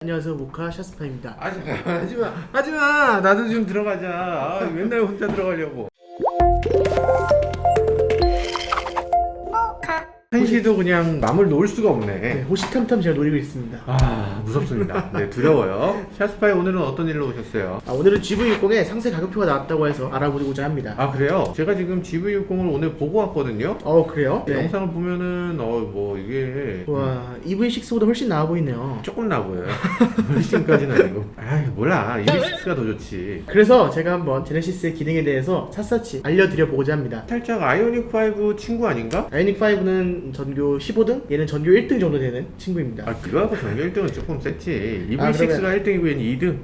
안녕하세요, 모카 샤스파입니다. 잠깐만, 하지마. 나도 좀 들어가자. 맨날 혼자 들어가려고. 한시도 그냥 마음을 놓을 수가 없네. 네, 호시탐탐 제가 노리고 있습니다. 무섭습니다. 네, 두려워요. 샤스파이 오늘은 어떤 일로 오셨어요? 오늘은 GV60의 상세 가격표가 나왔다고 해서 알아보고자 합니다. 그래요? 제가 지금 GV60을 오늘 보고 왔거든요. 그래요? 네. 영상을 보면은 이게 와, EV6보다 훨씬 나아 보이네요. 조금 나 보여요. 훨씬까지는 아니고. 몰라. EV6가 더 좋지. 그래서 제가 한번 제네시스의 기능에 대해서 샅샅이 알려드려 보고자 합니다. 살짝 아이오닉5 친구 아닌가? 아이오닉5는 전교 15등, 얘는 전교 1등 정도 되는 친구입니다. 그거하고 전교 1등은 조금 셌지. EV6가 1등이고 얘는 2등.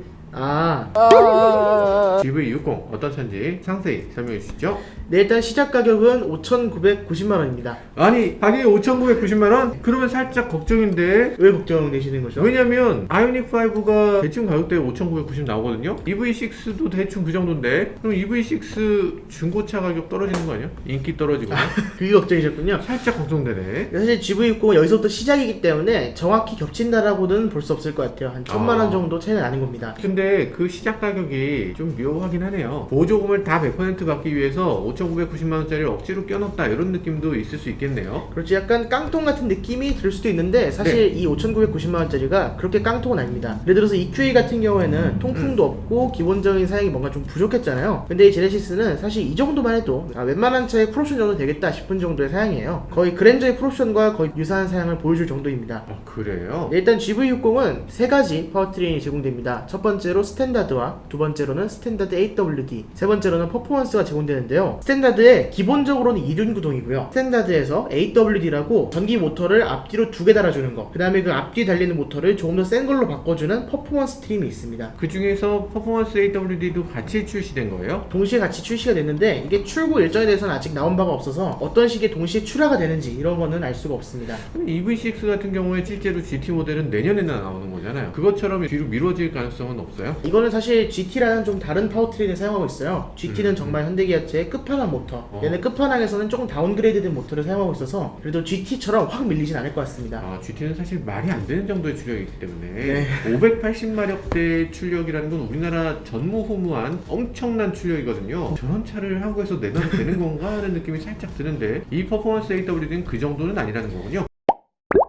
GV60 어떤 차인지 상세히 설명해 주시죠. 네, 일단 시작 가격은 5,990만원입니다. 아니, 가격이 5,990만원? 그러면 살짝 걱정인데. 왜 걱정되시는 거죠? 왜냐면 아이오닉5가 대충 가격대에 5,990 나오거든요. EV6도 대충 그 정도인데, 그럼 EV6 중고차 가격 떨어지는 거 아니야? 인기 떨어지거나. 그게 걱정이셨군요. 살짝 걱정되네. 사실 GV60은 여기서부터 시작이기 때문에 정확히 겹친다라고는 볼 수 없을 것 같아요. 한 1,000만원 정도 차이는 나는 겁니다. 근데 그 시작 가격이 좀 묘하긴 하네요. 보조금을 다 100% 받기 위해서 5,990만원짜리를 억지로 껴넣었다, 이런 느낌도 있을 수 있겠네요. 그렇지, 약간 깡통 같은 느낌이 들 수도 있는데 사실 이 5,990만원짜리가 그렇게 깡통은 아닙니다. 예를 들어서 EQA 같은 경우에는 통풍도 없고 기본적인 사양이 뭔가 좀 부족했잖아요. 근데 이 제네시스는 사실 이 정도만 해도 웬만한 차의 풀옵션 정도 되겠다 싶은 정도의 사양이에요. 거의 그랜저의 풀옵션과 거의 유사한 사양을 보여줄 정도입니다. 그래요? 네, 일단 GV60은 세 가지 파워트레인이 제공됩니다. 첫 번째로 스탠다드와 두 번째로는 스탠다드 AWD, 세 번째로는 퍼포먼스가 제공되는데요. 스탠다드에 기본적으로는 2륜 구동이고요. 스탠다드에서 AWD라고 전기 모터를 앞뒤로 두 개 달아주는 거, 그 다음에 그 앞뒤 달리는 모터를 조금 더 센 걸로 바꿔주는 퍼포먼스 트림이 있습니다. 그 중에서 퍼포먼스 AWD도 같이 출시된 거예요? 동시에 같이 출시가 됐는데 이게 출고 일정에 대해서는 아직 나온 바가 없어서 어떤 식의 동시에 출하가 되는지 이런 거는 알 수가 없습니다. EV6 같은 경우에 실제로 GT 모델은 내년에나 나오는 거잖아요. 그것처럼 뒤로 미뤄질 가능성은 없어요? 이거는 사실 GT라는 좀 다른 파워트레인을 사용하고 있어요. GT는 정말 현대기아차의 끝판왕 모터, 얘는 끝판왕에서는 조금 다운그레이드된 모터를 사용하고 있어서 그래도 GT처럼 확 밀리진 않을 것 같습니다. GT는 사실 말이 안 되는 정도의 출력이기 때문에 네. 580마력대 출력이라는 건 우리나라 전무후무한 엄청난 출력이거든요. 저런 차를 한국에서 내놔도 되는 건가 하는 느낌이 살짝 드는데, 이 퍼포먼스 AWD는 그 정도는 아니라는 거군요.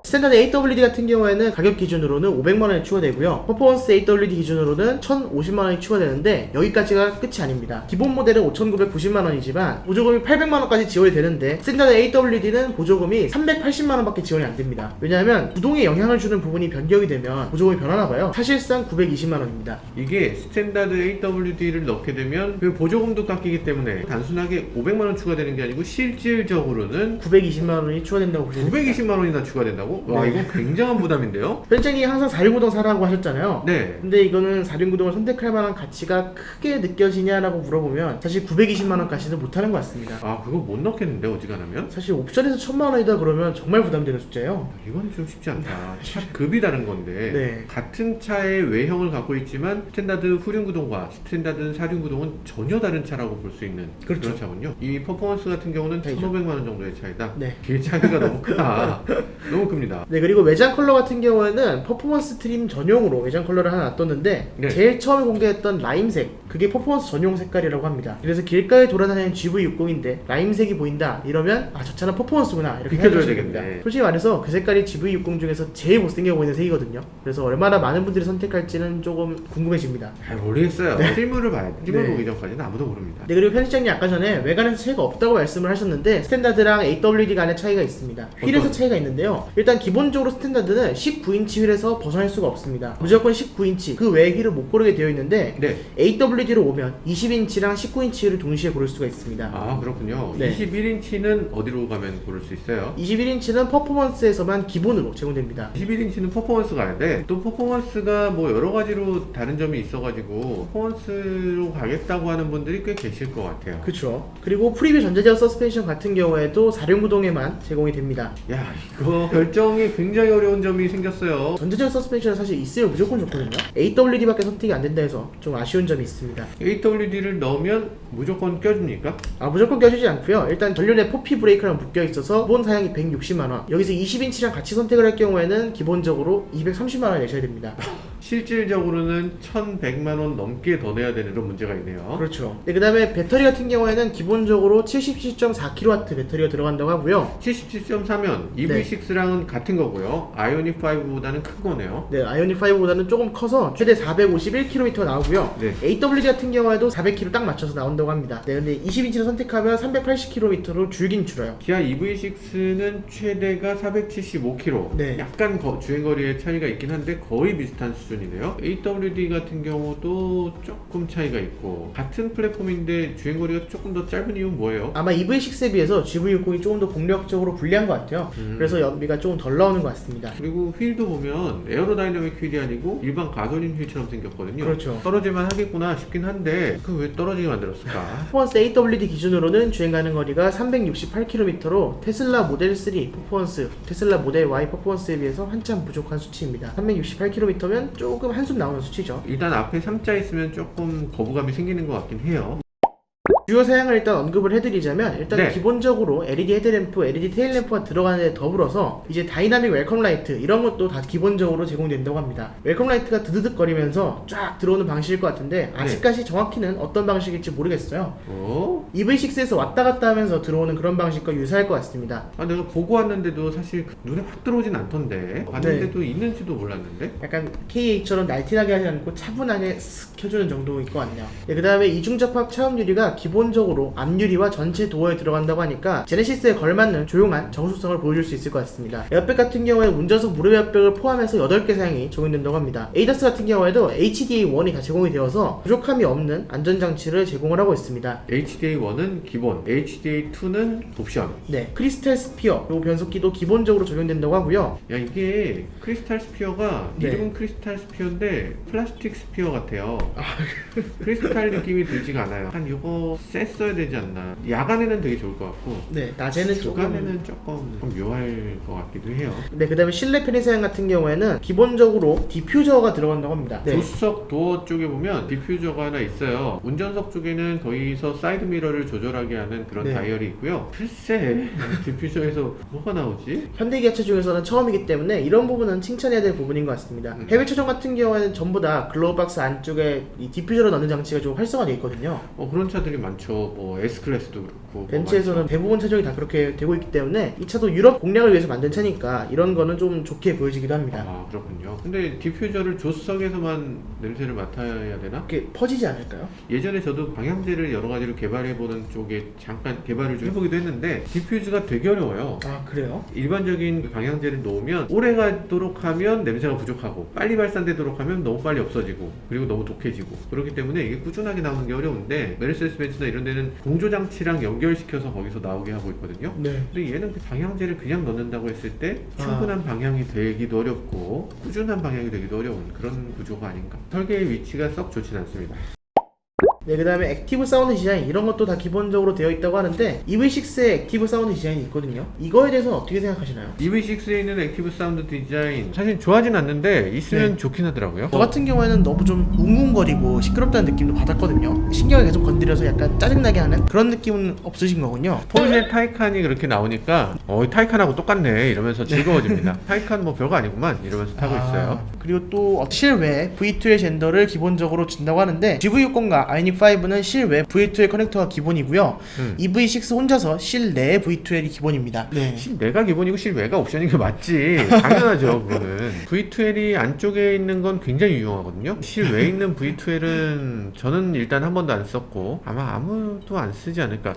스탠다드 AWD 같은 경우에는 가격 기준으로는 500만원이 추가되고요. 퍼포먼스 AWD 기준으로는 1,050만원이 추가되는데 여기까지가 끝이 아닙니다. 기본 모델은 5,990만원이지만 보조금이 800만원까지 지원이 되는데 스탠다드 AWD는 보조금이 380만원밖에 지원이 안 됩니다. 왜냐하면 구동에 영향을 주는 부분이 변경이 되면 보조금이 변하나봐요. 사실상 920만원입니다. 이게 스탠다드 AWD를 넣게 되면 그 보조금도 깎이기 때문에 단순하게 500만원 추가되는 게 아니고 실질적으로는 920만원이 추가된다고 보시면 됩니다. 920만원이나 추가된다고? 와, 네. 이건 굉장한 부담인데요? 편장님 항상 4륜구동 사라고 하셨잖아요. 네. 근데 이거는 4륜구동을 선택할 만한 가치가 크게 느껴지냐라고 물어보면 사실 920만원까지는 못하는 것 같습니다. 그거 못 넣겠는데, 어지간하면? 사실 옵션에서 1,000만원이다 그러면 정말 부담되는 숫자예요. 이건 좀 쉽지 않다. 차 급이 다른 건데, 네. 같은 차의 외형을 갖고 있지만 스탠다드 후륜구동과 스탠다드 사륜구동은 전혀 다른 차라고 볼 수 있는 그렇죠. 그런 차군요. 이 퍼포먼스 같은 경우는 차이죠. 1,500만원 정도의 차이다. 네. 그 차이가 너무 크다. 너무 큽니다. 네, 그리고 외장 컬러 같은 경우에는 퍼포먼스 트림 전용으로 외장 컬러를 하나 놨뒀는데 네. 제일 처음에 공개했던 라임색, 그게 퍼포먼스 전용 색깔이라고 합니다. 그래서 길가에 돌아다니는 GV60인데 라임색이 보인다 이러면 저 차는 퍼포먼스구나 이렇게 비켜줘야 생각하시면 되겠네. 됩니다. 솔직히 말해서 그 색깔이 GV60 중에서 제일 못생겨 보이는 색이거든요. 그래서 얼마나 많은 분들이 선택할지는 조금 궁금해집니다. 모르겠어요. 실물을 봐야 돼. 실물 네. 보기 전까지는 아무도 모릅니다. 네, 그리고 편집장님 아까 전에 외관에서 차이가 없다고 말씀을 하셨는데 스탠다드랑 AWD 간의 차이가 있습니다. 휠에서 차이가 있는데요. 일단 기본적으로 스탠다드는 19인치 휠에서 벗어날 수가 없습니다. 무조건 19인치 그 외의 휠을 못 고르게 되어 있는데 네. AWD로 오면 20인치랑 19인치 휠을 동시에 고를 수가 있습니다. 그렇군요. 네. 21인치는 어디로 가면 고를 수 있어요? 21인치는 퍼포먼스에서만 기본으로 제공됩니다. 21인치는 퍼포먼스 가야 돼. 또 퍼포먼스가 뭐 여러 가지로 다른 점이 있어가지고 퍼포먼스로 가겠다고 하는 분들이 꽤 계실 것 같아요. 그쵸. 그리고 프리뷰 전자제어 서스펜션 같은 경우에도 4륜구동에만 제공이 됩니다. 야, 이거 결정이 굉장히 어려운 점이 생겼어요. 전자제어 서스펜션은 사실 있으면 무조건 좋거든요. AWD밖에 선택이 안 된다 해서 좀 아쉬운 점이 있습니다. AWD를 넣으면 무조건 껴줍니까? 무조건 껴주지 않고요. 일단 전륜에 포피 브레이크랑 묶여 있어서 기본 사양이 160만원, 여기서 20인치랑 같이 선택을 할 경우에는 기본적으로 230만원 내셔야 됩니다. 실질적으로는 1,100만 원 넘게 더 내야 되는 그런 문제가 있네요. 그렇죠. 네, 그 다음에 배터리 같은 경우에는 기본적으로 77.4kW 배터리가 들어간다고 하고요. 77.4면 EV6랑은 같은 거고요. 아이오닉 5보다는 큰 거네요. 네, 아이오닉 5보다는 조금 커서 최대 451km가 나오고요. 네. AWD 같은 경우에도 400km 딱 맞춰서 나온다고 합니다. 네, 근데 20인치를 선택하면 380km로 줄긴 줄어요. 기아 EV6는 최대가 475km. 네. 약간 주행거리의 차이가 있긴 한데 거의 비슷한 수준이네요. AWD 같은 경우도 조금 차이가 있고 같은 플랫폼인데 주행거리가 조금 더 짧은 이유는 뭐예요? 아마 EV6에 비해서 GV60이 조금 더 공력적으로 불리한 것 같아요. 그래서 연비가 조금 덜 나오는 것 같습니다. 그리고 휠도 보면 에어로다이내믹 휠이 아니고 일반 가솔린 휠처럼 생겼거든요. 그렇죠. 떨어질만 하겠구나 싶긴 한데 그 왜 떨어지게 만들었을까? 퍼포먼스 AWD 기준으로는 주행 가능 거리가 368km로 테슬라 모델 3 퍼포먼스, 테슬라 모델 Y 퍼포먼스에 비해서 한참 부족한 수치입니다. 368km면 조금 한숨 나오는 수치죠. 일단 앞에 3자 있으면 조금 거부감이 생기는 것 같긴 해요. 주요 사양을 일단 언급을 해드리자면 일단 네. 기본적으로 LED 헤드램프, LED 테일램프가 들어가는 데 더불어서 이제 다이나믹 웰컴 라이트 이런 것도 다 기본적으로 제공된다고 합니다. 웰컴 라이트가 드드득거리면서 쫙 들어오는 방식일 것 같은데 아직까지 정확히는 어떤 방식일지 모르겠어요. EV6에서 왔다 갔다 하면서 들어오는 그런 방식과 유사할 것 같습니다. 아 내가 보고 왔는데도 사실 눈에 확 들어오진 않던데 봤는데도 있는지도 몰랐는데. 약간 K8처럼 날티나게 하지 않고 차분하게 슥 켜주는 정도일 것 같네요. 네, 그 다음에 이중접합 차음 유리가 기본적으로 앞유리와 전체 도어에 들어간다고 하니까 제네시스에 걸맞는 조용한 정숙성을 보여줄 수 있을 것 같습니다. 에어백 같은 경우에 운전석 무릎 에어백을 포함해서 8개 사양이 적용된다고 합니다. ADAS 같은 경우에도 HDA1이 다 제공이 되어서 부족함이 없는 안전장치를 제공을 하고 있습니다. HDA1은 기본, HDA2는 옵션. 네, 크리스탈 스피어 요 변속기도 기본적으로 적용된다고 하고요. 야 이게 크리스탈 스피어가 네. 이름은 크리스탈 스피어인데 플라스틱 스피어 같아요. 크리스탈 느낌이 들지가 않아요. 한 요거 셌어야 되지 않나. 야간에는 되게 좋을 것 같고 네, 낮에는 조금 주간에는 조금 묘할 것 같기도 해요. 네, 그 다음에 실내 편의 사양 같은 경우에는 기본적으로 디퓨저가 들어간다고 합니다. 네. 조수석 도어 쪽에 보면 디퓨저가 하나 있어요. 운전석 쪽에는 거기서 사이드 미러를 조절하게 하는 그런 네. 다이얼이 있고요. 글쎄 디퓨저에서 뭐가 나오지? 현대기아차 중에서는 처음이기 때문에 이런 부분은 칭찬해야 될 부분인 것 같습니다. 해외 차종 같은 경우에는 전부 다 글로우박스 안쪽에 이 디퓨저를 넣는 장치가 좀 활성화되어 있거든요. 그런 차들이 많죠. 뭐 S클래스도 그렇고 벤츠에서는 많죠. 대부분 차종이 다 그렇게 되고 있기 때문에 이 차도 유럽 공략을 위해서 만든 차니까 이런 거는 좀 좋게 보여지기도 합니다. 아 그렇군요. 근데 디퓨저를 조수석에서만 냄새를 맡아야 되나? 이렇게 퍼지지 않을까요? 예전에 저도 방향제를 여러 가지로 개발해보는 쪽에 잠깐 개발을 좀 해보기도 했는데 디퓨즈가 되게 어려워요. 아, 그래요? 일반적인 방향제를 놓으면 오래 가도록 하면 냄새가 부족하고 빨리 발산되도록 하면 너무 빨리 없어지고 그리고 너무 독해지고 그렇기 때문에 이게 꾸준하게 나오는 게 어려운데 메르세데스 벤츠나 이런 데는 공조장치랑 연결시켜서 거기서 나오게 하고 있거든요. 네. 근데 얘는 그 방향제를 그냥 넣는다고 했을 때 충분한 방향이 되기도 어렵고 꾸준한 방향이 되기도 어려운 그런 구조가 아닌가. 설계의 위치가 썩 좋진 않습니다. 네, 그 다음에 액티브 사운드 디자인 이런 것도 다 기본적으로 되어 있다고 하는데 EV6에 액티브 사운드 디자인이 있거든요. 이거에 대해서는 어떻게 생각하시나요? EV6에 있는 액티브 사운드 디자인 사실 좋아하진 않는데 있으면 네. 좋긴 하더라고요. 저 같은 경우에는 너무 좀 웅웅거리고 시끄럽다는 느낌도 받았거든요. 신경을 계속 건드려서 약간 짜증나게 하는 그런 느낌은 없으신 거군요. 포르쉐 타이칸이 그렇게 나오니까 타이칸하고 똑같네 이러면서 즐거워집니다. 타이칸 뭐 별거 아니구만 이러면서 타고 있어요. 그리고 또 실외 V2의 젠더를 기본적으로 준다고 하는데 GV60과 아이닉 5는 실외 V2의 커넥터가 기본이고요. EV6 혼자서 실내 V2L이 기본입니다. 네. 실내가 기본이고 실외가 옵션인 게 맞지. 당연하죠 그거는. V2L이 안쪽에 있는 건 굉장히 유용하거든요. 실외에 있는 V2L은 저는 일단 한 번도 안 썼고 아마 아무도 안 쓰지 않을까.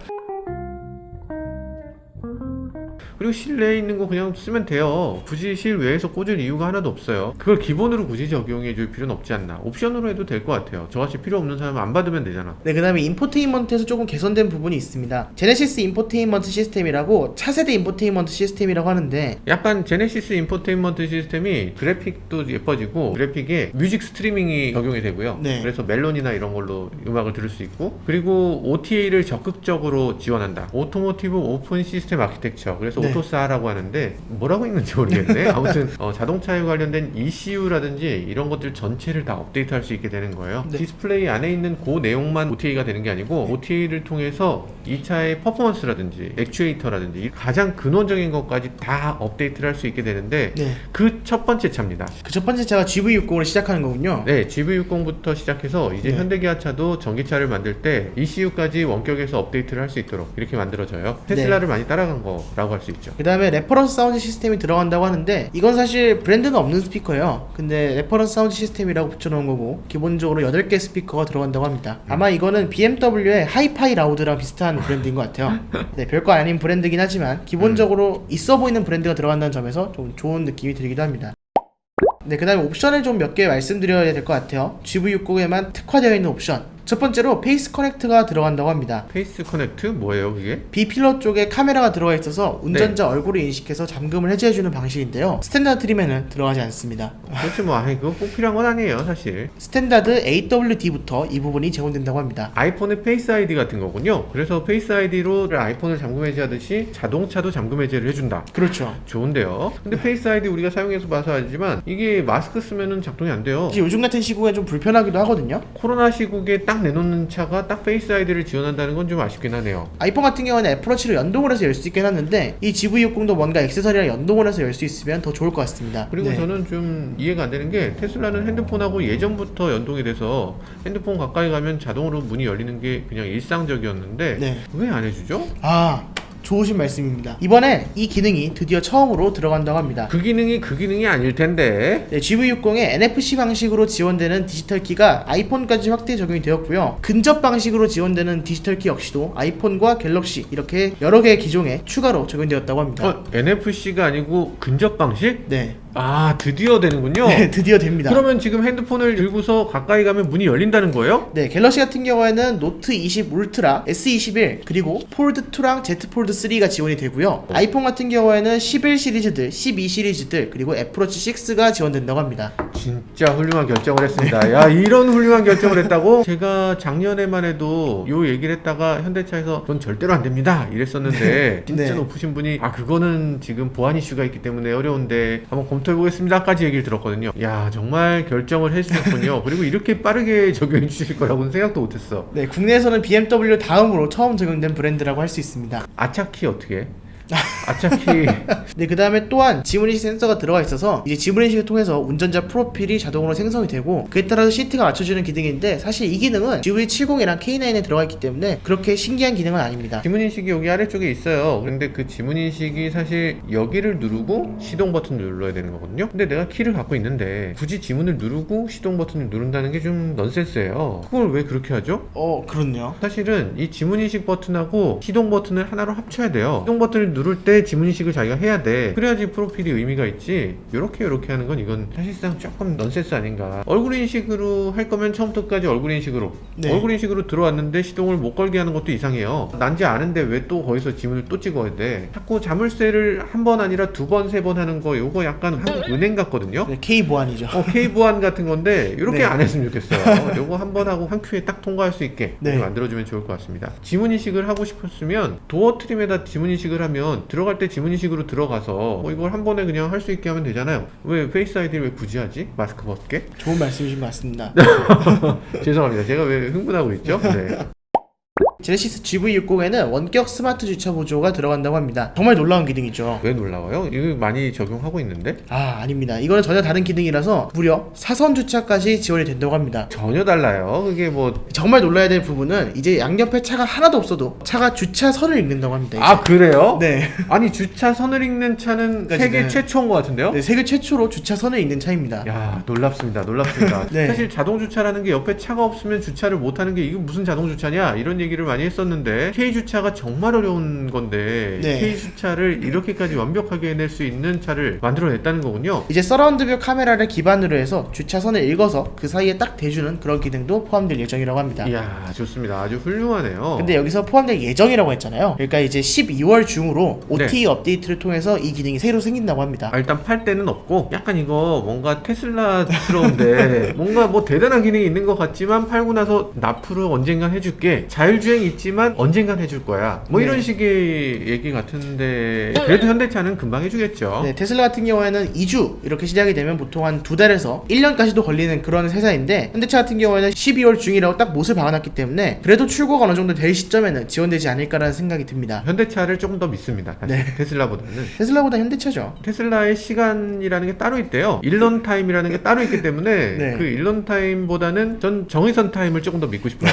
그리고 실내에 있는 거 그냥 쓰면 돼요. 굳이 실외에서 꽂을 이유가 하나도 없어요. 그걸 기본으로 굳이 적용해 줄 필요는 없지 않나. 옵션으로 해도 될 것 같아요. 저같이 필요 없는 사람은 안 받으면 되잖아. 네, 그 다음에 인포테인먼트에서 조금 개선된 부분이 있습니다. 제네시스 인포테인먼트 시스템이라고 차세대 인포테인먼트 시스템이라고 하는데 약간 제네시스 인포테인먼트 시스템이 그래픽도 예뻐지고 그래픽에 뮤직 스트리밍이 적용이 되고요. 네. 그래서 멜론이나 이런 걸로 음악을 들을 수 있고 그리고 OTA를 적극적으로 지원한다. 오토모티브 오픈 시스템 아키텍처. 그래서 네. 오토사라고 하는데 뭐라고 읽는지 모르겠네. 아무튼 자동차에 관련된 ECU라든지 이런 것들 전체를 다 업데이트할 수 있게 되는 거예요. 네. 디스플레이 안에 있는 그 내용만 OTA가 되는 게 아니고 OTA를 통해서 이 차의 퍼포먼스라든지 액추에이터라든지 이 가장 근원적인 것까지 다 업데이트를 할 수 있게 되는데 네. 그 첫 번째 차입니다. 그 첫 번째 차가 GV60으로 시작하는 거군요. 네, GV60부터 시작해서 이제 네. 현대기아차도 전기차를 만들 때 ECU까지 원격에서 업데이트를 할 수 있도록 이렇게 만들어져요. 테슬라를 많이 따라간 거라고 할 수 있죠. 그 다음에 레퍼런스 사운드 시스템이 들어간다고 하는데 이건 사실 브랜드는 없는 스피커예요. 근데 레퍼런스 사운드 시스템이라고 붙여놓은 거고 기본적으로 8개 스피커가 들어간다고 합니다. 아마 이거는 BMW의 하이파이 라우드랑 비슷한 브랜드인 것 같아요. 네, 별거 아닌 브랜드긴 하지만 기본적으로 있어 보이는 브랜드가 들어간다는 점에서 좀 좋은 느낌이 들기도 합니다. 네, 그 다음에 옵션을 좀 몇 개 말씀드려야 될 것 같아요. GV60에만 특화되어 있는 옵션. 첫 번째로 페이스 커넥트가 들어간다고 합니다. 페이스 커넥트? 뭐예요 그게? B필러 쪽에 카메라가 들어가 있어서 운전자 얼굴을 인식해서 잠금을 해제해주는 방식인데요. 스탠다드 트림에는 들어가지 않습니다. 그렇지 뭐 그거 꼭 필요한 건 아니에요 사실. 스탠다드 AWD부터 이 부분이 제공된다고 합니다. 아이폰의 페이스 아이디 같은 거군요. 그래서 페이스 아이디로 아이폰을 잠금 해제하듯이 자동차도 잠금 해제를 해준다. 그렇죠. 좋은데요. 근데 페이스 아이디 우리가 사용해서 봐서 알지만 이게 마스크 쓰면은 작동이 안 돼요. 이제 요즘 같은 시국에 좀 불편하기도 하거든요. 코로나 시국에 딱 내놓는 차가 딱 페이스 아이디를 지원한다는 건 좀 아쉽긴 하네요. 아이폰 같은 경우는 애플워치로 연동을 해서 열 수 있긴 하는데 이 GV60도 뭔가 액세서리랑 연동을 해서 열 수 있으면 더 좋을 것 같습니다. 그리고 네. 저는 좀 이해가 안 되는 게 테슬라는 핸드폰하고 예전부터 연동이 돼서 핸드폰 가까이 가면 자동으로 문이 열리는 게 그냥 일상적이었는데 네. 왜 안 해주죠? 좋으신 말씀입니다. 이번에 이 기능이 드디어 처음으로 들어간다고 합니다. 그 기능이 아닐 텐데. 네, GV60에 NFC 방식으로 지원되는 디지털 키가 아이폰까지 확대 적용이 되었고요. 근접 방식으로 지원되는 디지털 키 역시도 아이폰과 갤럭시 이렇게 여러 개의 기종에 추가로 적용되었다고 합니다. NFC가 아니고 근접 방식? 네. 드디어 되는군요. 네, 드디어 됩니다. 그러면 지금 핸드폰을 들고서 가까이 가면 문이 열린다는 거예요? 네, 갤럭시 같은 경우에는 노트 20 울트라, S21, 그리고 폴드2랑 Z 폴드 3가 지원이 되고요. 아이폰 같은 경우에는 11 시리즈들, 12 시리즈들, 그리고 애플워치 6가 지원된다고 합니다. 진짜 훌륭한 결정을 했습니다. 야, 이런 훌륭한 결정을 했다고? 제가 작년에만 해도 요 얘기를 했다가 현대차에서 그건 절대로 안 됩니다 이랬었는데 진짜 네. 높으신 분이 그거는 지금 보안 이슈가 있기 때문에 어려운데 한번 검토해보겠습니다까지 얘기를 들었거든요. 야, 정말 결정을 해주셨군요. 그리고 이렇게 빠르게 적용해 주실 거라고는 생각도 못했어. 네, 국내에서는 BMW 다음으로 처음 적용된 브랜드라고 할 수 있습니다. 아차키 어떻게 해? 아차키. 네, 그 다음에 또한 지문인식 센서가 들어가 있어서 이제 지문인식을 통해서 운전자 프로필이 자동으로 생성이 되고 그에 따라서 시트가 맞춰주는 기능인데 사실 이 기능은 GV70이랑 K9에 들어가 있기 때문에 그렇게 신기한 기능은 아닙니다. 지문인식이 여기 아래쪽에 있어요. 근데 그 지문인식이 사실 여기를 누르고 시동 버튼을 눌러야 되는 거거든요. 근데 내가 키를 갖고 있는데 굳이 지문을 누르고 시동 버튼을 누른다는 게 좀 넌센스예요. 그걸 왜 그렇게 하죠? 그렇네요. 사실은 이 지문인식 버튼하고 시동 버튼을 하나로 합쳐야 돼요. 시동 버튼을 누를 때 지문인식을 자기가 해야 돼. 그래야지 프로필이 의미가 있지. 요렇게 하는 건 이건 사실상 조금 넌센스 아닌가. 얼굴 인식으로 할 거면 처음부터 끝까지 얼굴 인식으로. 네. 얼굴 인식으로 들어왔는데 시동을 못 걸게 하는 것도 이상해요. 난지 아는데 왜 또 거기서 지문을 또 찍어야 돼. 자꾸 자물쇠를 한 번 아니라 두 번, 세 번 하는 거 요거 약간 한국 은행 같거든요. 네, K 보안이죠. K 보안 같은 건데 이렇게 네. 안 했으면 좋겠어요. 요거 한 번 하고 한 큐에 딱 통과할 수 있게 네. 만들어주면 좋을 것 같습니다. 지문인식을 하고 싶었으면 도어 트림에다 지문인식을 하면 들어갈 때 지문인식으로 들어가서 이걸 한 번에 그냥 할 수 있게 하면 되잖아요. 왜 페이스 아이디를 왜 굳이 하지? 마스크 벗게? 좋은 말씀이신 것 같습니다. 죄송합니다. 제가 왜 흥분하고 있죠? 네. 제네시스 GV60에는 원격 스마트 주차 보조가 들어간다고 합니다. 정말 놀라운 기능이죠. 왜 놀라워요? 이거 많이 적용하고 있는데? 아닙니다. 이거는 전혀 다른 기능이라서 무려 사선 주차까지 지원이 된다고 합니다. 전혀 달라요. 그게 뭐 정말 놀라야 될 부분은 이제 양옆에 차가 하나도 없어도 차가 주차선을 읽는다고 합니다. 이제. 그래요? 네. 아니 주차선을 읽는 차는 그러니까 세계 지금- 최초인 것 같은데요? 네, 세계 최초로 주차선을 읽는 차입니다. 야, 놀랍습니다. 네. 사실 자동 주차라는 게 옆에 차가 없으면 주차를 못 하는 게 이거 무슨 자동 주차냐 이런 얘기를 많이 했었는데 K 주차가 정말 어려운 건데 네. K 주차를 이렇게까지 완벽하게 해낼 수 있는 차를 만들어냈다는 거군요. 이제 서라운드뷰 카메라를 기반으로 해서 주차선을 읽어서 그 사이에 딱 대주는 그런 기능도 포함될 예정이라고 합니다. 이야, 좋습니다. 아주 훌륭하네요. 근데 여기서 포함될 예정이라고 했잖아요. 그러니까 이제 12월 중으로 OTA 네. 업데이트를 통해서 이 기능이 새로 생긴다고 합니다. 일단 팔 때는 없고 약간 이거 뭔가 테슬라스러운데 뭔가 뭐 대단한 기능이 있는 것 같지만 팔고 나서 납부를 언젠간 해줄게 자율주행 있지만 언젠간 해줄 거야. 뭐 네. 이런 식의 얘기 같은데 그래도 현대차는 금방 해주겠죠. 네, 테슬라 같은 경우에는 2주 이렇게 시작이 되면 보통 한 2달에서 1년까지도 걸리는 그런 회사인데 현대차 같은 경우에는 12월 중이라고 딱 못을 박아놨기 때문에 그래도 출고가 어느 정도 될 시점에는 지원되지 않을까라는 생각이 듭니다. 현대차를 조금 더 믿습니다. 사실 네. 테슬라보다는. 테슬라보다 현대차죠. 테슬라의 시간이라는 게 따로 있대요. 일론 타임이라는 게 따로 있기 때문에 네. 그 일론 타임보다는 전 정의선 타임을 조금 더 믿고 싶어요.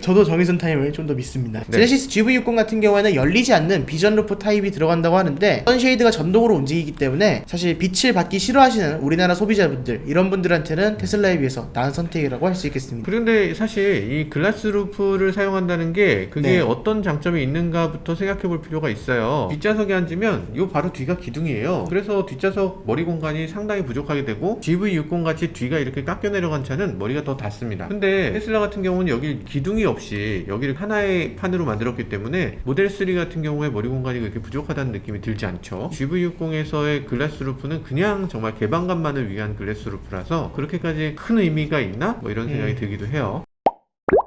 저도 정의선 타임을 좀 더 믿습니다. 네. 제네시스 GV60 같은 경우에는 열리지 않는 비전 루프 타입이 들어간다고 하는데 선쉐이드가 전동으로 움직이기 때문에 사실 빛을 받기 싫어하시는 우리나라 소비자분들 이런 분들한테는 테슬라에 비해서 나은 선택이라고 할 수 있겠습니다. 그런데 사실 이 글라스 루프를 사용한다는 게 그게 네. 어떤 장점이 있는가부터 생각해 볼 필요가 있어요. 뒷좌석에 앉으면 요 바로 뒤가 기둥이에요. 그래서 뒷좌석 머리 공간이 상당히 부족하게 되고 GV60 같이 뒤가 이렇게 깎여 내려간 차는 머리가 더 닿습니다. 근데 테슬라 같은 경우는 여기 기둥이 없이 여기를 하나의 판으로 만들었기 때문에 모델 3 같은 경우에 머리 공간이 그렇게 부족하다는 느낌이 들지 않죠. GV60에서의 글라스 루프는 그냥 정말 개방감만을 위한 글라스 루프라서 그렇게까지 큰 의미가 있나? 뭐 이런 생각이 들기도 해요.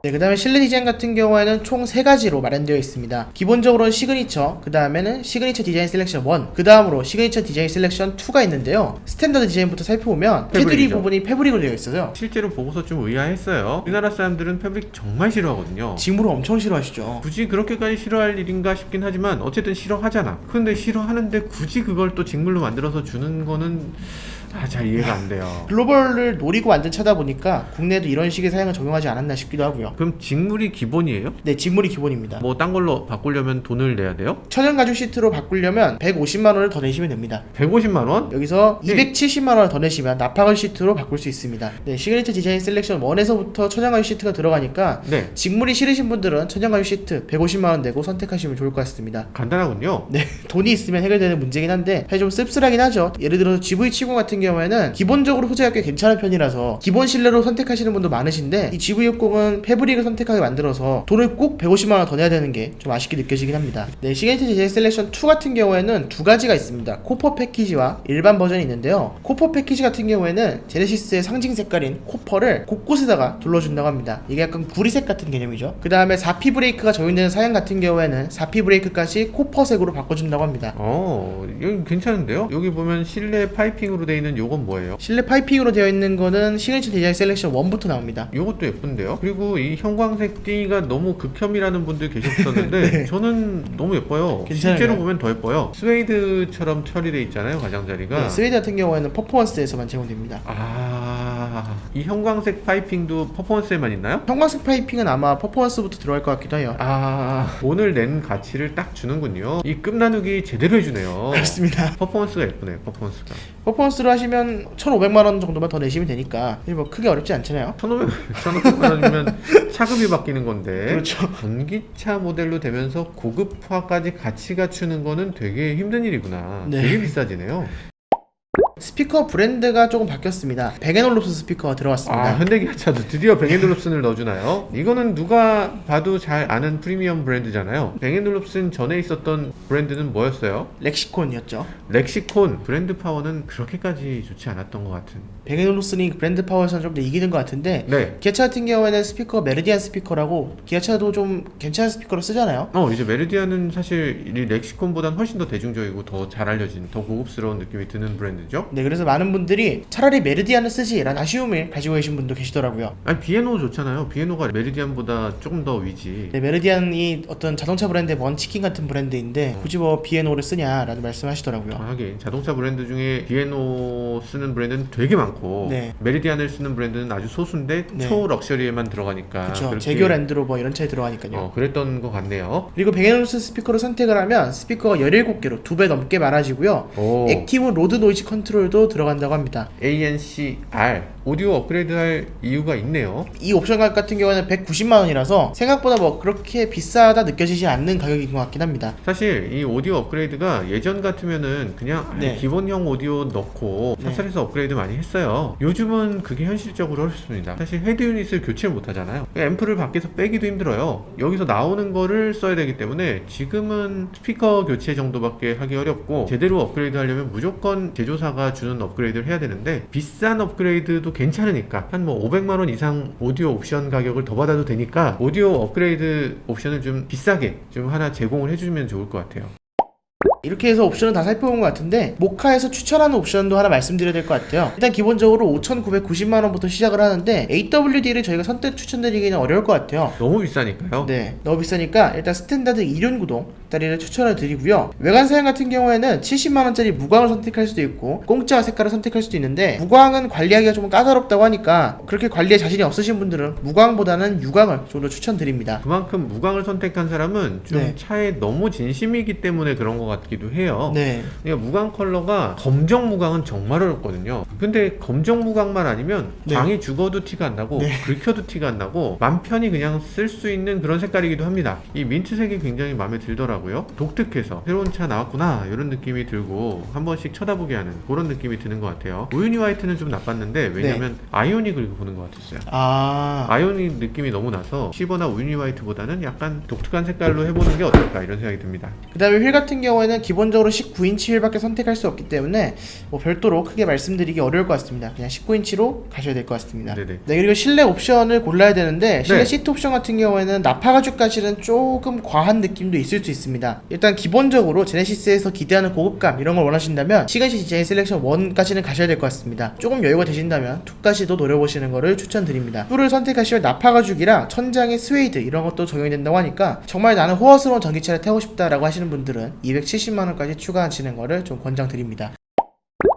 네, 그 다음에 실내 디자인 같은 경우에는 총 3가지로 마련되어 있습니다. 기본적으로는 시그니처, 그 다음에는 시그니처 디자인 셀렉션 1, 그 다음으로 시그니처 디자인 셀렉션 2가 있는데요. 스탠다드 디자인부터 살펴보면 테두리 패브릭이죠. 부분이 패브릭으로 되어 있어요. 실제로 보고서 좀 의아했어요. 우리나라 사람들은 패브릭 정말 싫어하거든요. 직무를 엄청 싫어하시죠. 굳이 그렇게까지 싫어할 일인가 싶긴 하지만 어쨌든 싫어하잖아. 근데 싫어하는데 굳이 그걸 또 직물로 만들어서 주는 거는 잘 이해가 안 돼요. 글로벌을 노리고 만든 차다 보니까 국내에도 이런 식의 사양을 적용하지 않았나 싶기도 하고요. 그럼 직물이 기본이에요? 네, 직물이 기본입니다. 뭐 딴 걸로 바꾸려면 돈을 내야 돼요? 천연 가죽 시트로 바꾸려면 150만원을 더 내시면 됩니다. 150만 원? 여기서 네. 270만원을 더 내시면 나파걸 시트로 바꿀 수 있습니다. 네, 시그니처 디자인 셀렉션 1에서부터 천연 가죽 시트가 들어가니까 네. 직물이 싫으신 분들은 천연 가죽 시트 150만원 내고 선택하시면 좋을 것 같습니다. 간단하군요. 네, 돈이 있으면 해결되는 문제긴 한데 사실 좀 씁쓸하긴 하죠. 예를 들어서 GV70 같은 경우에는 기본적으로 소재가 꽤 괜찮은 편이라서 기본 실내로 선택하시는 분도 많으신데 이 GV60은 패브릭을 선택하게 만들어서 돈을 꼭 150만원 더 내야 되는 게 좀 아쉽게 느껴지긴 합니다. 네, 시그니처 디자인 셀렉션 2 같은 경우에는 2가지가 있습니다. 코퍼 패키지와 일반 버전이 있는데요. 코퍼 패키지 같은 경우에는 제네시스의 상징 색깔인 코퍼를 곳곳에다가 둘러준다고 합니다. 이게 약간 구리색 같은 개념이죠. 그 다음에 4P 브레이크가 적용되는 사양 같은 경우에는 4P 브레이크까지 코퍼색으로 바꿔준다고 합니다. 여기 괜찮은데요? 여기 보면 실내 파이핑으로 되어 있는 요건 뭐예요? 실내 파이핑으로 되어 있는 거는 시그니처 디자인 셀렉션 1부터 나옵니다. 요것도 예쁜데요? 그리고 이 형광색 띠가 너무 극혐이라는 분들 계셨었는데 네. 저는 너무 예뻐요. 괜찮아요. 실제로 보면 더 예뻐요. 스웨이드처럼 처리되어 있잖아요, 가장자리가. 네, 스웨이드 같은 경우에는 퍼포먼스에서만 제공됩니다. 이 형광색 파이핑도 퍼포먼스에만 있나요? 형광색 파이핑은 아마 퍼포먼스부터 들어갈 것 같기도 해요. 오늘 낸 가치를 딱 주는군요. 이 끝나누기 제대로 해주네요. 그렇습니다. 퍼포먼스가 예쁘네요, 퍼포먼스가. 퍼포먼스로 하시면 1,500만원 정도만 더 내시면 되니까 뭐 크게 어렵지 않잖아요. 1,500만 원이면 차급이 바뀌는 건데. 그렇죠. 전기차 모델로 되면서 고급화까지 같이 갖추는 거는 되게 힘든 일이구나. 네. 되게 비싸지네요. 스피커 브랜드가 조금 바뀌었습니다. 베겐올롭스 스피커가 들어왔습니다. 현대기아차도 드디어 뱅앤올롭슨을 넣어주나요? 이거는 누가 봐도 잘 아는 프리미엄 브랜드잖아요. 뱅앤올롭슨 전에 있었던 브랜드는 뭐였어요? 렉시콘이었죠. 렉시콘. 브랜드 파워는 그렇게까지 좋지 않았던 것 같은. 베겐올롭슨이 브랜드 파워에서는 좀 더 이기는 것 같은데 네. 기아차 같은 경우에는 스피커가 메르디안 스피커라고 기아차도 좀 괜찮은 스피커로 쓰잖아요. 이제 메르디안은 사실 이 렉시콘보다는 훨씬 더 대중적이고 더 잘 알려진, 더 고급스러운 느낌이 드는 브랜드죠. 네, 그래서 많은 분들이 차라리 메르디안을 쓰지라는 아쉬움을 가지고 계신 분도 계시더라고요. 아니 비에노 좋잖아요. 비에노가 메르디안보다 조금 더 위지. 네, 메르디안이 어떤 자동차 브랜드의 먼치킨 같은 브랜드인데 굳이 뭐 비에노를 쓰냐라는 말씀하시더라고요. 하긴 자동차 브랜드 중에 비에노 쓰는 브랜드는 되게 많고 네. 메르디안을 쓰는 브랜드는 아주 소수인데 네. 초 럭셔리에만 들어가니까. 그렇죠. 그렇게- 제교 랜드로버 이런 차에 들어가니까요. 그랬던 것 같네요. 그리고 베겐올롭슨 스피커를 선택을 하면 스피커가 17개로 2배 넘게 많아지고요. 오. 액티브 로드 노이즈 컨트롤도 들어간다고 합니다. ANCR 오디오 업그레이드할 이유가 있네요. 이 옵션 가격 같은 경우에는 190만원이라서 생각보다 뭐 그렇게 비싸다 느껴지지 않는 가격인 것 같긴 합니다. 사실 이 오디오 업그레이드가 예전 같으면은 그냥 네. 기본형 오디오 넣고 네. 사설에서 업그레이드 많이 했어요. 요즘은 그게 현실적으로 어렵습니다. 사실 헤드 유닛을 교체를 못 하잖아요. 앰프를 밖에서 빼기도 힘들어요. 여기서 나오는 거를 써야 되기 때문에 지금은 스피커 교체 정도밖에 하기 어렵고 제대로 업그레이드 하려면 무조건 제조사가 주는 업그레이드를 해야 되는데 비싼 업그레이드도 괜찮으니까 한 뭐 500만 원 이상 오디오 옵션 가격을 더 받아도 되니까 오디오 업그레이드 옵션을 좀 비싸게 좀 하나 제공을 해주면 좋을 것 같아요. 이렇게 해서 옵션은 다 살펴본 것 같은데 모카에서 추천하는 옵션도 하나 말씀드려야 될 것 같아요. 일단 기본적으로 5,990만원부터 시작을 하는데 AWD를 저희가 선뜻 추천드리기는 어려울 것 같아요. 너무 비싸니까요. 네, 너무 비싸니까 일단 스탠다드 2륜 구동 다리를 추천을 드리고요. 외관 사양 같은 경우에는 70만원짜리 무광을 선택할 수도 있고 공짜 색깔을 선택할 수도 있는데 무광은 관리하기가 좀 까다롭다고 하니까 그렇게 관리에 자신이 없으신 분들은 무광보다는 유광을 좀 더 추천드립니다. 그만큼 무광을 선택한 사람은 좀 네. 차에 너무 진심이기 때문에 그런 것 같기도 해요. 네. 그러니까 무광 컬러가 검정 무광은 정말 어렵거든요. 근데 검정 무광만 아니면 네. 광이 죽어도 티가 안 나고 네. 긁혀도 티가 안 나고 맘 편히 그냥 쓸 수 있는 그런 색깔이기도 합니다. 이 민트색이 굉장히 마음에 들더라고요. 독특해서 새로운 차 나왔구나 이런 느낌이 들고 한 번씩 쳐다보게 하는 그런 느낌이 드는 것 같아요. 우유니 화이트는 좀 나빴는데 왜냐면 아이오닉을 보는 것 같았어요. 아이오닉 느낌이 너무 나서 시버나 우유니 화이트보다는 약간 독특한 색깔로 해보는 게 어떨까 이런 생각이 듭니다. 그 다음에 휠 같은 경우에는 기본적으로 19인치 휠밖에 선택할 수 없기 때문에 뭐 별도로 크게 말씀드리기 어려울 것 같습니다. 그냥 19인치로 가셔야 될 것 같습니다. 네네. 네, 그리고 실내 옵션을 골라야 되는데 실내 네. 시트 옵션 같은 경우에는 나파 가죽까지는 조금 과한 느낌도 있을 수 있습니다. 일단 기본적으로 제네시스에서 기대하는 고급감 이런 걸 원하신다면 시그니처 디자인 셀렉션 1까지는 가셔야 될 것 같습니다. 조금 여유가 되신다면 2까지도 노려보시는 거를 추천드립니다. 2를 선택하시면 나파 가죽이랑 천장에 스웨이드 이런 것도 적용이 된다고 하니까 정말 나는 호화스러운 전기차를 타고 싶다라고 하시는 분들은 270만원까지 추가하시는 거를 좀 권장드립니다.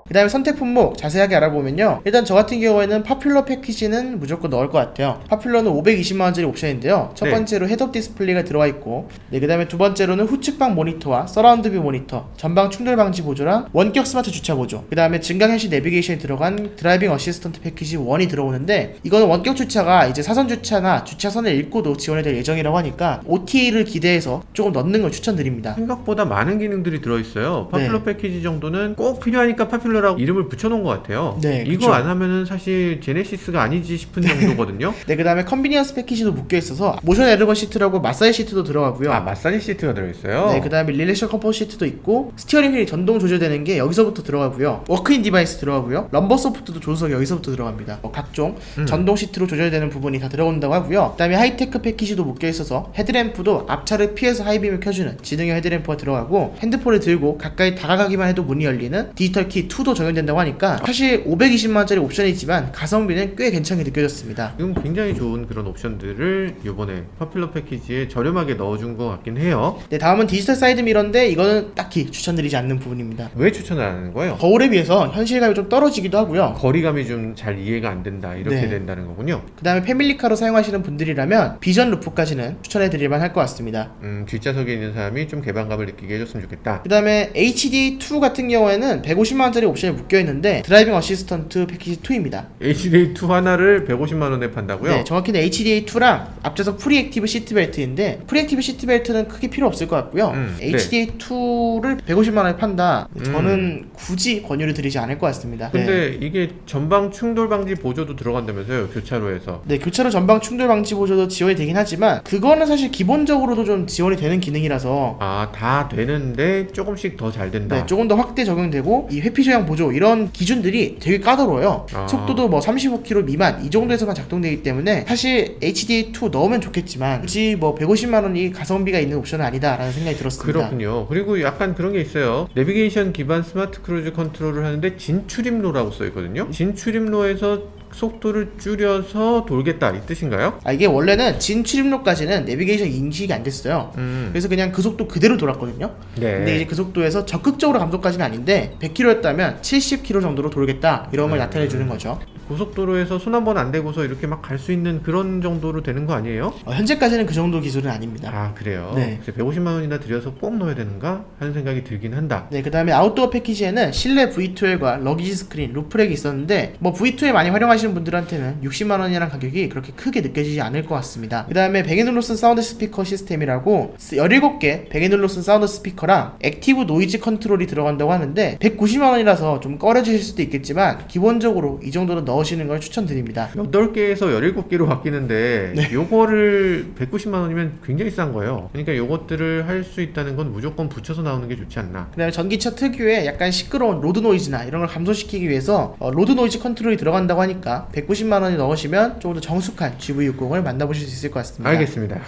그 다음에 선택 품목 자세하게 알아보면요, 일단 저 같은 경우에는 파퓰러 패키지는 무조건 넣을 것 같아요. 파퓰러는 520만원짜리 옵션인데요, 첫 네. 번째로 헤드업 디스플레이가 들어가 있고, 네, 그 다음에 두 번째로는 후측방 모니터와 서라운드 뷰 모니터, 전방 충돌 방지 보조랑 원격 스마트 주차 보조, 그 다음에 증강현실 내비게이션이 들어간 드라이빙 어시스턴트 패키지 1이 들어오는데, 이거는 원격 주차가 이제 사선 주차나 주차선을 읽고도 지원이 될 예정이라고 하니까 OTA를 기대해서 조금 넣는 걸 추천드립니다. 생각보다 많은 기능들이 들어있어요. 파퓰러 네. 패키지 정도는 꼭 필요하니까 파퓰러라고 이름을 붙여놓은 것 같아요. 네, 이거 그쵸. 안 하면은 사실 제네시스가 아니지 싶은 정도거든요. 네, 그 다음에 컨비니언스 패키지도 묶여있어서 모션 에르건 시트라고 마사지 시트도 들어가고요. 아, 마사지 시트가 들어있어요? 네, 그 다음에 릴렉션 컴포트 시트도 있고, 스티어링 휠이 전동 조절되는 게 여기서부터 들어가고요. 워크인 디바이스 들어가고요. 럼버 소프트도 조수석 여기서부터 들어갑니다. 각종 전동 시트로 조절되는 부분이 다 들어온다고 하고요. 그 다음에 하이테크 패키지도 묶여있어서 헤드램프도 앞차를 피해서 하이빔을 켜주는 지능형 헤드램프가 들어가고, 핸드폰을 들고 가까이 다가가기만 해도 문이 열리는 디지털 키 2도 적용된다고 하니까 사실 520만원짜리 옵션이지만 가성비는 꽤 괜찮게 느껴졌습니다. 지금 굉장히 좋은 그런 옵션들을 이번에 파퓰러 패키지에 저렴하게 넣어준 것 같긴 해요. 네, 다음은 디지털 사이드 미러인데 이거는 딱히 추천드리지 않는 부분입니다. 왜 추천을 안 하는 거예요? 거울에 비해서 현실감이 좀 떨어지기도 하고요. 거리감이 좀 잘 이해가 안 된다 이렇게 네. 된다는 거군요. 그 다음에 패밀리카로 사용하시는 분들이라면 비전 루프까지는 추천해드릴만 할 것 같습니다. 뒷좌석에 있는 사람이 좀 개방감을 느끼게 해줬으면 좋겠다. 그 다음에 HD2 같은 경우에는 150만원짜리 옵션이 묶여있는데 드라이빙 어시스턴트 패키지 2입니다. HDA2 하나를 150만원에 판다고요? 네, 정확히는 HDA2랑 앞좌석 프리액티브 시트벨트인데 프리액티브 시트벨트는 크게 필요 없을 것 같고요. 네. HDA2를 150만원에 판다, 저는 굳이 권유를 드리지 않을 것 같습니다. 근데 이게 전방 충돌 방지 보조도 들어간다면서요, 교차로에서. 네, 교차로 전방 충돌 방지 보조도 지원이 되긴 하지만 그거는 사실 기본적으로도 좀 지원이 되는 기능이라서 아, 다 되는데 조금씩 더 잘 된다. 네, 조금 더 확대 적용되고 이 회피 저항 보조 이런 기준들이 되게 까다로워요. 아. 속도도 뭐 35km 미만 이 정도에서만 작동되기 때문에 사실 HDA2 넣으면 좋겠지만 굳이 뭐 150만원이 가성비가 있는 옵션은 아니다라는 생각이 들었습니다. 그렇군요. 그리고 약간 그런 게 있어요. 내비게이션 기반 스마트 크루즈 컨트롤을 하는데 진출입로라고 써있거든요. 진출입로에서 속도를 줄여서 돌겠다 이 뜻인가요? 이게 원래는 진출입로까지는 내비게이션 인식이 안 됐어요. 그래서 그냥 그 속도 그대로 돌았거든요. 네. 근데 이제 그 속도에서 적극적으로 감속까지는 아닌데 100km였다면 70km 정도로 돌겠다 이런 걸 나타내 주는 거죠. 고속도로에서 손 한 번 안 대고서 이렇게 막 갈 수 있는 그런 정도로 되는 거 아니에요? 현재까지는 그 정도 기술은 아닙니다. 아, 그래요? 네. 그래서 150만원이나 들여서 꼭 넣어야 되는가 하는 생각이 들긴 한다. 네, 그 다음에 아웃도어 패키지에는 실내 V2L과 러기지 스크린, 루프렉이 있었는데 뭐 V2L 많이 활용하시는 분들한테는 60만원이라는 가격이 그렇게 크게 느껴지지 않을 것 같습니다. 그 다음에 뱅앤올루슨 사운드 스피커 시스템이라고 17개 뱅앤올루슨 사운드 스피커랑 액티브 노이즈 컨트롤이 들어간다고 하는데 190만원이라서 좀 꺼려지실 수도 있겠지만 기본적으로 이 정도는 넣어 넣으시는 걸 추천드립니다. 8개에서 17개로 바뀌는데 네. 요거를 190만 원이면 굉장히 싼 거예요. 그러니까 요것들을 할 수 있다는 건 무조건 붙여서 나오는 게 좋지 않나. 그다음에 전기차 특유의 약간 시끄러운 로드 노이즈나 이런 걸 감소시키기 위해서 로드 노이즈 컨트롤이 들어간다고 하니까 190만 원에 넣으시면 좀 더 정숙한 GV60을 만나보실 수 있을 것 같습니다. 알겠습니다.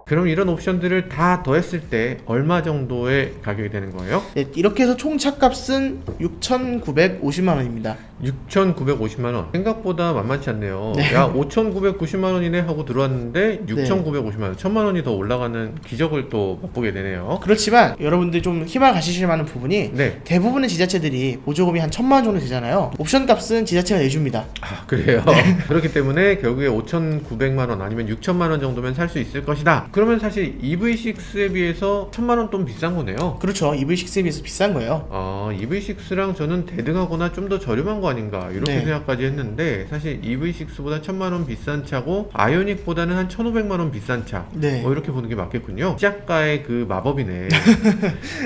그럼 이런 옵션들을 다 더했을 때 얼마 정도의 가격이 되는 거예요? 네, 이렇게 해서 총 차값은 6,950만 원입니다. 6,950만 원. 생각보다 만만치 않네요. 네. 야, 5,990만 원이네 하고 들어왔는데 6,950만 원. 1,000만 원이 더 올라가는 기적을 또 맛보게 되네요. 그렇지만 여러분들 좀 희망 가지실 만한 부분이 네. 대부분의 지자체들이 보조금이 한 1,000만 원 정도 되잖아요. 옵션 값은 지자체가 내줍니다. 아, 그래요. 그렇기 때문에 결국에 5,900만 원 아니면 6,000만 원 정도면 살 수 있을 것이다. 그러면 사실 EV6에 비해서 1,000만 원 좀 비싼 거네요. 그렇죠. EV6에 비해서 비싼 거예요. EV6랑 저는 대등하거나 좀 더 저렴한 거 아닌가 이렇게 네. 생각까지 했는데 사실 EV6보다 1,000만 원 비싼 차고 아이오닉보다는 한 1,500만 원 비싼 차. 네. 이렇게 보는 게 맞겠군요. 시작가의 그 마법이네.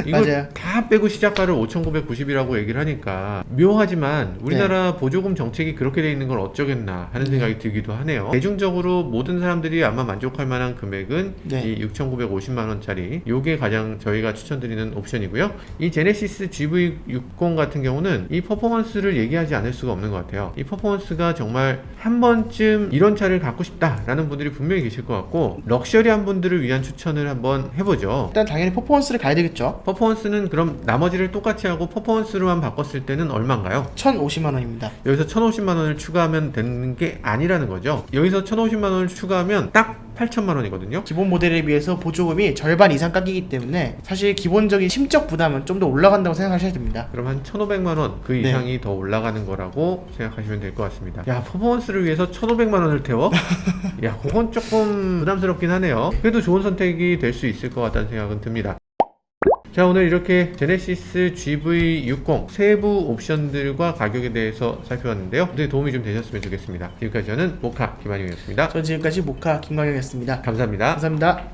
이거 맞아요. 다 빼고 시작가를 5,990이라고 얘기를 하니까 묘하지만 우리나라 보조금 정책이 그렇게 돼 있는 걸 어쩌겠나 하는 생각이 들기도 하네요. 대중적으로 모든 사람들이 아마 만족할 만한 금액은 네. 이 6,950만 원짜리 요게 가장 저희가 추천드리는 옵션이고요. 이 제네시스 GV60 같은 경우는 이 퍼포먼스를 얘기하지 않을 수가 없는 것 같아요. 이 퍼포먼스가 정말 한 번쯤 이런 차를 갖고 싶다라는 분들이 분명히 계실 것 같고 럭셔리한 분들을 위한 추천을 한번 해보죠. 일단 당연히 퍼포먼스를 가야 되겠죠. 퍼포먼스는 그럼 나머지를 똑같이 하고 퍼포먼스로만 바꿨을 때는 얼마인가요? 1,050만 원입니다. 여기서 1,050만 원을 추가하면 되는 게 아니라는 거죠. 여기서 1,050만 원을 추가하면 딱 8,000만 원이거든요. 기본 모델에 비해서 보조금이 절반 이상 깎이기 때문에 사실 기본적인 심적 부담은 좀 더 올라간다고 생각하셔야 됩니다. 그럼 한 1,500만 원 그 네. 이상이 더 올라가는 거라고 생각하시면 될 것 같습니다. 야, 퍼포먼스를 위해서 1,500만 원을 태워? 야, 그건 조금 부담스럽긴 하네요. 그래도 좋은 선택이 될 수 있을 것 같다는 생각은 듭니다. 자, 오늘 이렇게 제네시스 GV60 세부 옵션들과 가격에 대해서 살펴봤는데요. 모두 도움이 좀 되셨으면 좋겠습니다. 지금까지 저는 모카 김한용이었습니다. 전 지금까지 모카 김광영이었습니다. 감사합니다. 감사합니다.